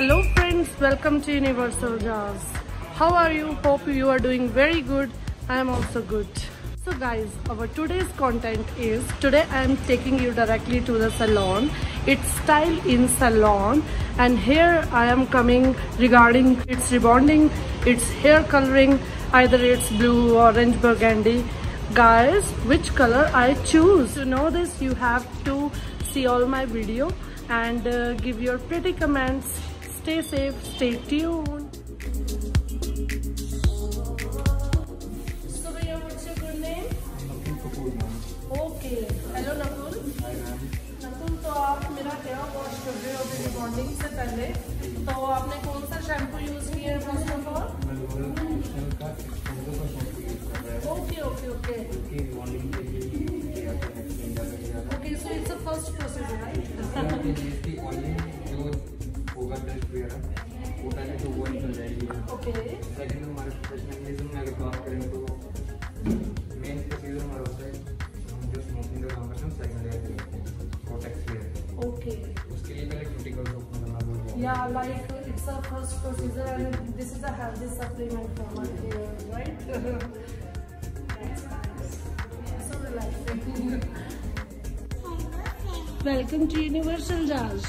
Hello friends, welcome to Universal Jazz. How are you? Hope you are doing very good. I am also good. So guys, our today's content is, today I am taking you directly to the salon. It's Style in Salon, and here I am coming regarding its rebonding, its hair coloring, either it's blue, orange, burgundy. Guys, which color I choose? To know this, you have to see all my video and give your pretty comments. Stay safe, stay tuned. So Bhaiya, what's your good name? Okay. Hello Nakul. Nakul, तो आप मेरा hair wash कर रहे हो अभी rebonding से पहले, तो आपने कौन सा शैम्पू यूज किया है first of all? Okay. Okay, so it's a first procedure, right? Okay. Second हमारे प्रोफेशनलिज्म में अगर बात करें तो मेन प्रोसीजर हमारा होता है, हम जो स्मोकिंग का काम करते हैं सेकंड लेयर पे प्रोटेक्ट लेयर। Okay. उसके लिए पहले क्यूटिकल्स ओपन करना पड़ता है। Yeah, like it's a first procedure and this is a healthy supplement for my hair, right? So relaxing. Welcome to Universal Jazz.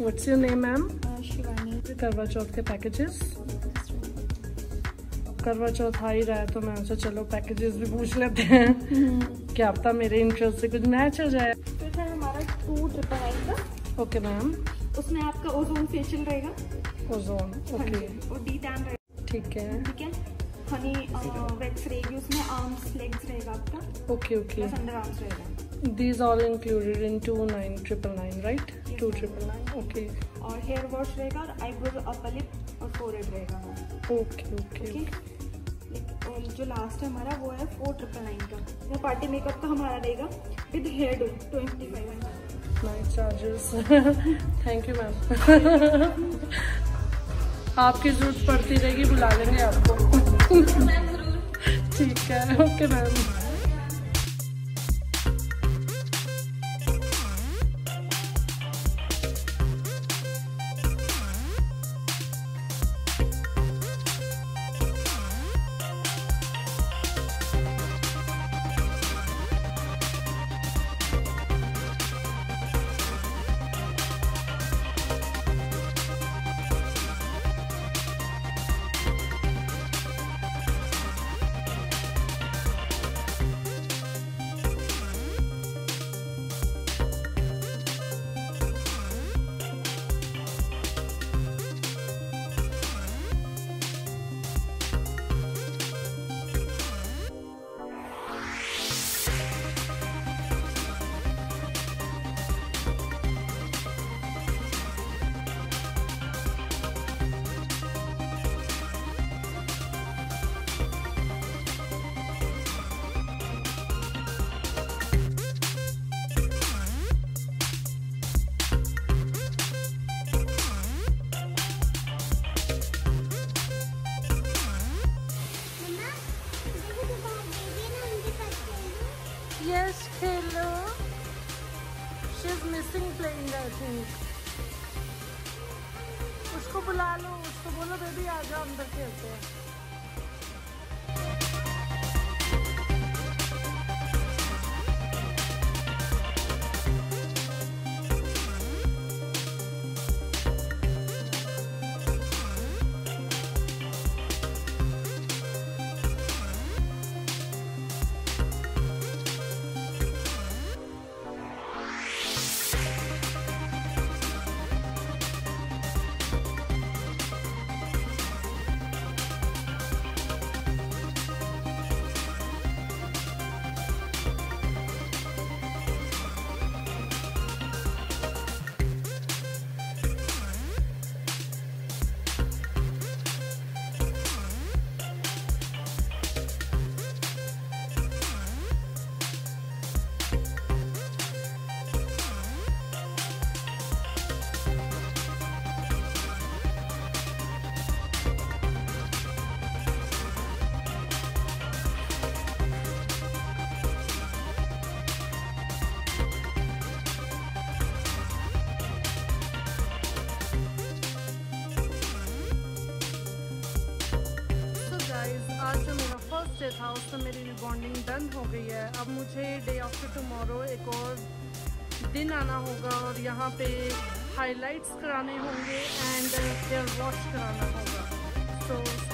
What's your name, ma'am? Shivani. करवा चौथ के packages, करवा चौथ आ ही रहा है तो मैं उनसे चलो पैकेजेस भी पूछ लेते हैं। क्या पता मेरे इंटरेस्ट से कुछ मैच हो जाए। तो सर हमारा 299 का। Okay ma'am. उसमें आपका ओजोन फेशियल रहेगा। Ozone, okay. और डी टैन रहेगा। ठीक है। हनी वैक्स रहेगी, उसमें आर्म्स लेग्स रहेगा आपका। Okay okay. अंडर आर्म्स रहेगा। These all included in 2999, right? 2999, okay. और हेयर वॉश रहेगा और आईब्रोज, अपर लिप और फोरहेड रहेगा। Okay okay. और जो लास्ट है हमारा वो है 4999 का। वो पार्टी मेकअप का हमारा रहेगा with hairdo 2500। Nice charges. Thank you ma'am. आपकी जरूरत पड़ती रहेगी, बुला लेंगे आपको। ठीक है, ओके मैम। यस खेलो। She is missing playing I think. उसको बुला लो, उसको बोलो बेबी आ जाओ अंदर खेलते हैं। आज जो मेरा फर्स्ट डे था उसमें मेरी रिबॉन्डिंग डन हो गई है। अब मुझे डे आफ्टर टुमारो एक और दिन आना होगा और यहाँ पे हाइलाइट्स कराने होंगे एंड हेयर वॉश कराना होगा। तो